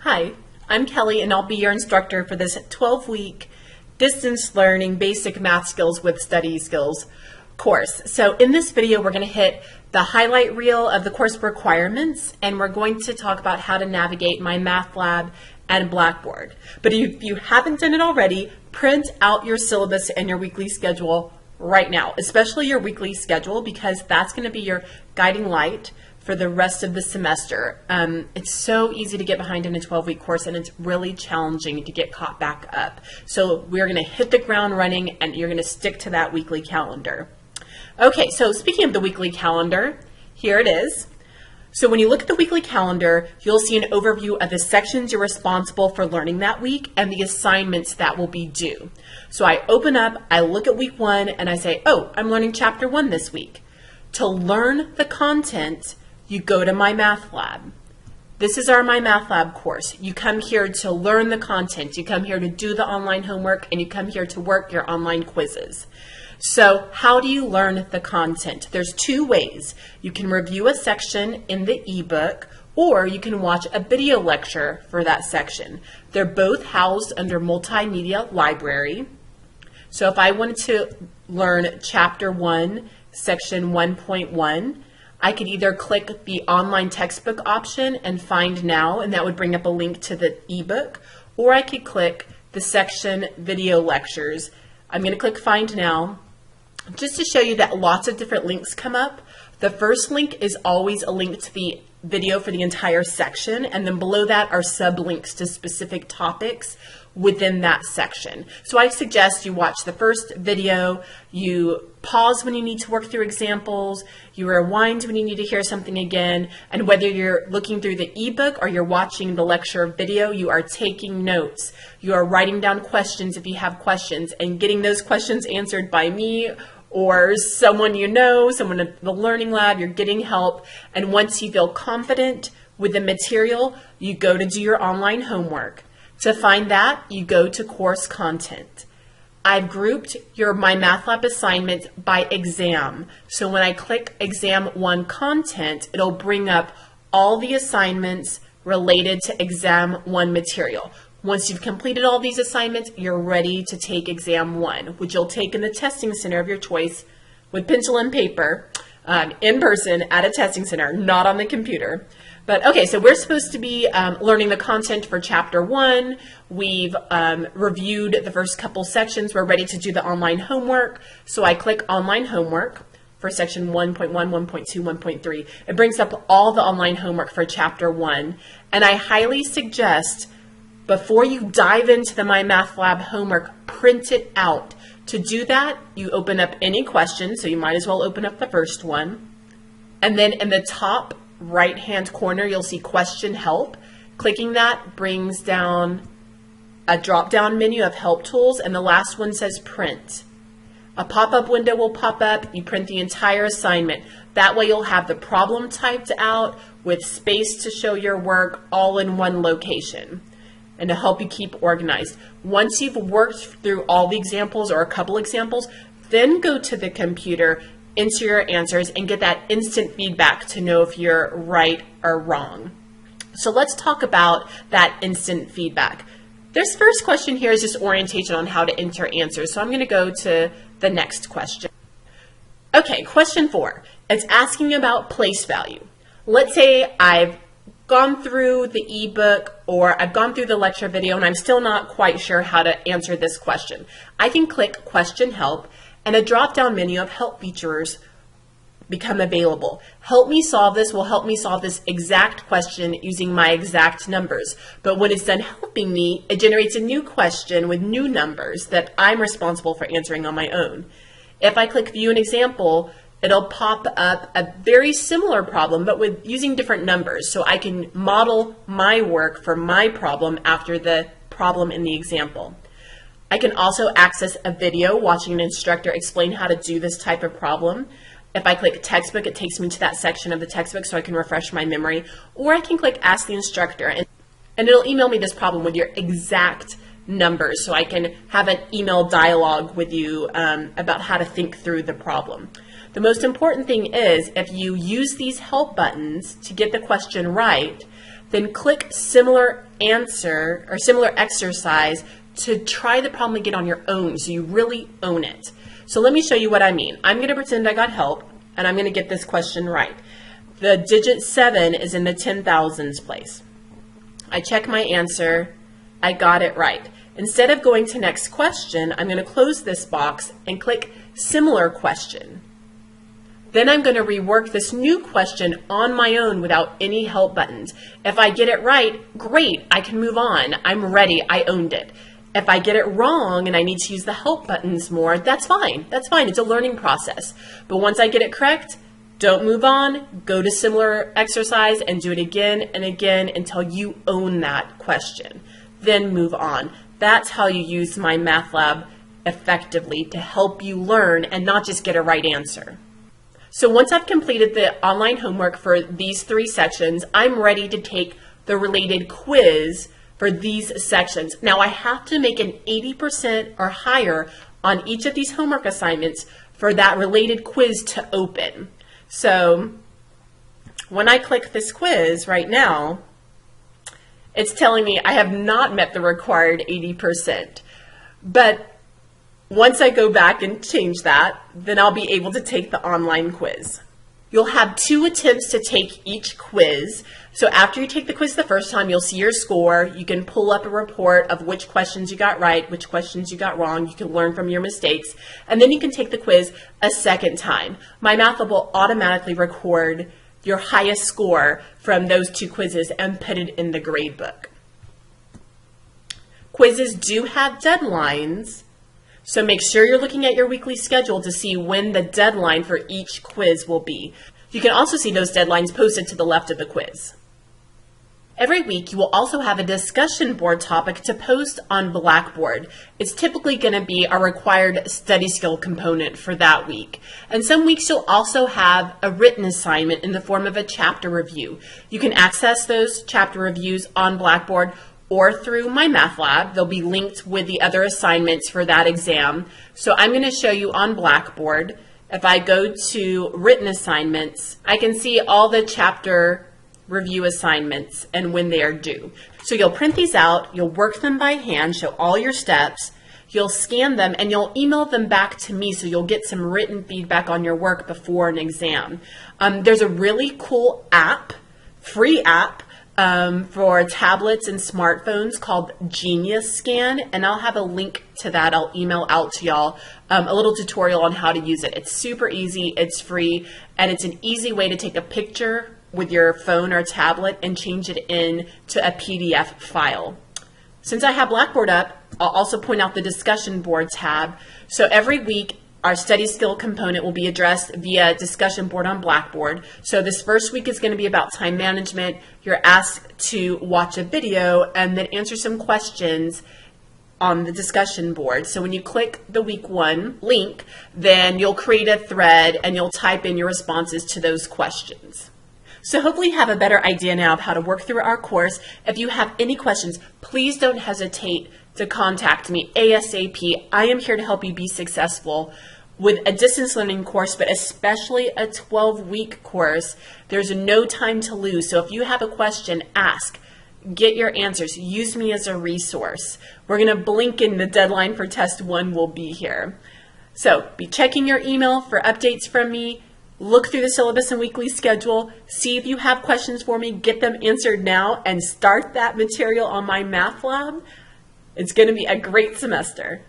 Hi, I'm Kelly and I'll be your instructor for this 12-week distance learning basic math skills with study skills course. So in this video we're going to hit the highlight reel of the course requirements and we're going to talk about how to navigate MyMathLab and Blackboard. But if you haven't done it already, print out your syllabus and your weekly schedule right now, especially your weekly schedule, because that's going to be your guiding light for the rest of the semester. It's so easy to get behind in a 12-week course and it's really challenging to get caught back up. So we're going to hit the ground running and you're going to stick to that weekly calendar. Okay, so speaking of the weekly calendar, here it is. So when you look at the weekly calendar, you'll see an overview of the sections you're responsible for learning that week and the assignments that will be due. So I open up, I look at week 1 and I say, oh, I'm learning chapter 1 this week. To learn the content, you go to MyMathLab. This is our MyMathLab course. You come here to learn the content, you come here to do the online homework, and you come here to work your online quizzes. So how do you learn the content? There's two ways. You can review a section in the ebook, or you can watch a video lecture for that section. They're both housed under Multimedia Library. So if I wanted to learn chapter 1, section 1.1, I could either click the online textbook option and find now, and that would bring up a link to the ebook, or I could click the section video lectures. I'm going to click find now just to show you that lots of different links come up. The first link is always a link to the video for the entire section, and then below that are sublinks to specific topics within that section. So I suggest you watch the first video, you pause when you need to work through examples, you rewind when you need to hear something again, and whether you're looking through the ebook or you're watching the lecture video, you are taking notes. You are writing down questions if you have questions and getting those questions answered by me or someone you know, someone at the Learning Lab. You're getting help, and once you feel confident with the material, you go to do your online homework. To find that, you go to course content. I've grouped your MyMathLab assignments by exam. So when I click exam 1 content, it'll bring up all the assignments related to exam 1 material. Once you've completed all these assignments, you're ready to take exam 1, which you'll take in the testing center of your choice with pencil and paper, in person at a testing center, not on the computer. But okay, so we're supposed to be learning the content for chapter 1. We've reviewed the first couple sections. We're ready to do the online homework. So I click online homework for section 1.1, 1.2, 1.3. It brings up all the online homework for chapter 1. And I highly suggest, before you dive into the MyMathLab homework, print it out. To do that, you open up any question, so you might as well open up the first one. And then in the top right-hand corner, you'll see question help. Clicking that brings down a drop-down menu of help tools, and the last one says print. A pop-up window will pop up. You print the entire assignment. That way you'll have the problem typed out with space to show your work all in one location, and to help you keep organized. Once you've worked through all the examples or a couple examples, then go to the computer, enter your answers, and get that instant feedback to know if you're right or wrong. So let's talk about that instant feedback. This first question here is just orientation on how to enter answers. So I'm going to go to the next question. Okay, question 4. It's asking about place value. Let's say I've gone through the ebook or I've gone through the lecture video and I'm still not quite sure how to answer this question. I can click question help and a drop-down menu of help features become available. Help me solve this will help me solve this exact question using my exact numbers. But when it's done helping me, it generates a new question with new numbers that I'm responsible for answering on my own. If I click view an example, it'll pop up a very similar problem, but with using different numbers. So I can model my work for my problem after the problem in the example. I can also access a video watching an instructor explain how to do this type of problem. If I click textbook, it takes me to that section of the textbook so I can refresh my memory. Or I can click ask the instructor and it'll email me this problem with your exact numbers so I can have an email dialogue with you about how to think through the problem. The most important thing is if you use these help buttons to get the question right, then click similar answer or similar exercise to try the problem again on your own so you really own it. So let me show you what I mean. I'm going to pretend I got help and I'm going to get this question right. The digit 7 is in the 10,000s place. I check my answer. I got it right. Instead of going to next question, I'm going to close this box and click similar question. Then I'm going to rework this new question on my own without any help buttons. If I get it right, great, I can move on. I'm ready, I owned it. If I get it wrong and I need to use the help buttons more, that's fine. That's fine, it's a learning process. But once I get it correct, don't move on, go to similar exercise and do it again and again until you own that question. Then move on. That's how you use my math lab effectively to help you learn and not just get a right answer. So once I've completed the online homework for these 3 sections, I'm ready to take the related quiz for these sections. Now I have to make an 80% or higher on each of these homework assignments for that related quiz to open. So when I click this quiz right now, it's telling me I have not met the required 80%. But once I go back and change that, then I'll be able to take the online quiz. You'll have 2 attempts to take each quiz. So after you take the quiz the first time, you'll see your score. You can pull up a report of which questions you got right, which questions you got wrong. You can learn from your mistakes. And then you can take the quiz a second time. My math lab will automatically record your highest score from those 2 quizzes and put it in the grade book. Quizzes do have deadlines. So make sure you're looking at your weekly schedule to see when the deadline for each quiz will be. You can also see those deadlines posted to the left of the quiz. Every week, you will also have a discussion board topic to post on Blackboard. It's typically going to be a required study skill component for that week. And some weeks you'll also have a written assignment in the form of a chapter review. You can access those chapter reviews on Blackboard or through my math lab. They'll be linked with the other assignments for that exam. So I'm going to show you on Blackboard. If I go to written assignments, I can see all the chapter review assignments and when they are due. So you'll print these out, you'll work them by hand, show all your steps, you'll scan them, and you'll email them back to me so you'll get some written feedback on your work before an exam. There's a really cool app, free app, for tablets and smartphones called Genius Scan, and I'll have a link to that. I'll email out to y'all a little tutorial on how to use it. It's super easy, it's free, and it's an easy way to take a picture with your phone or tablet and change it into a PDF file. Since I have Blackboard up, I'll also point out the discussion board tab. So every week, our study skill component will be addressed via discussion board on Blackboard. So this first week is going to be about time management. You're asked to watch a video and then answer some questions on the discussion board. So when you click the week 1 link, then you'll create a thread and you'll type in your responses to those questions. So hopefully you have a better idea now of how to work through our course. If you have any questions, please don't hesitate to contact me ASAP. I am here to help you be successful with a distance learning course, but especially a 12-week course. There's no time to lose. So if you have a question, ask. Get your answers. Use me as a resource. We're going to blink and the deadline for test 1 will be here. So be checking your email for updates from me. Look through the syllabus and weekly schedule. See if you have questions for me. Get them answered now and start that material on my math lab. It's going to be a great semester.